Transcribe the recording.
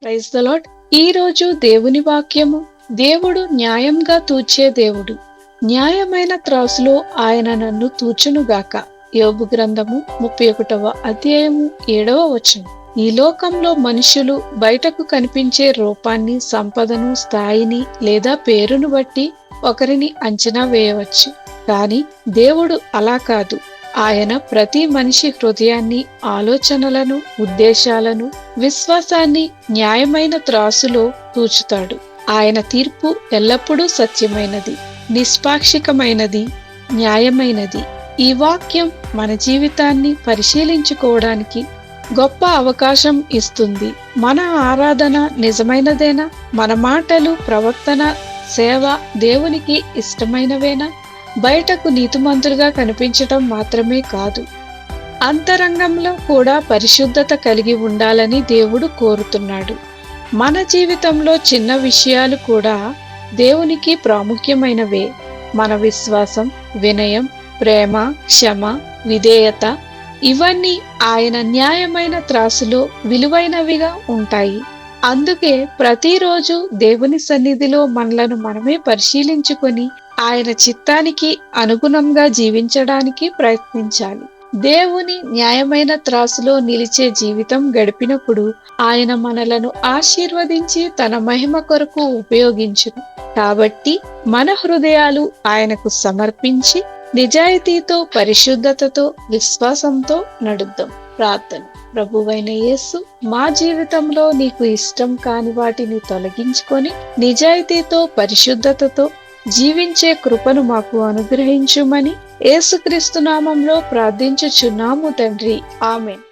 Praise the lord. ఈ రోజు దేవుని వాక్యము. దేవుడు న్యాయంగా తూచే దేవుడు. న్యాయమైన త్రాసులో ఆయన నన్ను తూచునుగాక. యోబు గ్రంథము 31వ అధ్యాయము 7వ వచనం. ఈ లోకంలో మనుషులు బయటకు కనిపించే రూపాన్ని, సంపదను, స్థాయిని లేదా పేరును బట్టి ఒకరిని అంచనా వేయవచ్చు. కానీ దేవుడు అలా కాదు. ఆయన ప్రతి మనిషి హృదయాన్ని, ఆలోచనలను, ఉద్దేశాలను, విశ్వాసాన్ని న్యాయమైన త్రాసులో తూచుతాడు. ఆయన తీర్పు ఎల్లప్పుడూ సత్యమైనది, నిష్పాక్షికమైనది, న్యాయమైనది. ఈ వాక్యం మన జీవితాన్ని పరిశీలించుకోవడానికి గొప్ప అవకాశం ఇస్తుంది. మన ఆరాధన నిజమైనదేనా? మన మాటలు, ప్రవర్తన, సేవ దేవునికి ఇష్టమైనవేనా? బయటకు నీతిమంతులుగా కనిపించటం మాత్రమే కాదు, అంతరంగంలో కూడా పరిశుద్ధత కలిగి ఉండాలని దేవుడు కోరుతున్నాడు. మన జీవితంలో చిన్న విషయాలు కూడా దేవునికి ప్రాముఖ్యమైనవే. మన విశ్వాసం, వినయం, ప్రేమ, క్షమ, విధేయత ఇవన్నీ ఆయన న్యాయమైన త్రాసులో విలువైనవిగా ఉంటాయి. అందుకే ప్రతిరోజు దేవుని సన్నిధిలో మనలను మనమే పరిశీలించుకొని ఆయన చిత్తానికి అనుగుణంగా జీవించడానికి ప్రయత్నించాలి. దేవుని న్యాయమైన త్రాసులో నిలిచే జీవితం గడిపినప్పుడు ఆయన మనలను ఆశీర్వదించి తన మహిమ కొరకు ఉపయోగించును. కాబట్టి మన హృదయాలు ఆయనకు సమర్పించి నిజాయితీతో, పరిశుద్ధతతో, విశ్వాసంతో నడుద్దాం. ప్రార్థన. ప్రభువైన యేసు, మా జీవితంలో నీకు ఇష్టం కాని వాటిని తొలగించుకొని నిజాయితీతో, పరిశుద్ధతతో జీవించే కృపను మాకు అనుగ్రహించుమని యేసుక్రీస్తు నామంలో ప్రార్థించుచున్నాము తండ్రి. ఆమేన్.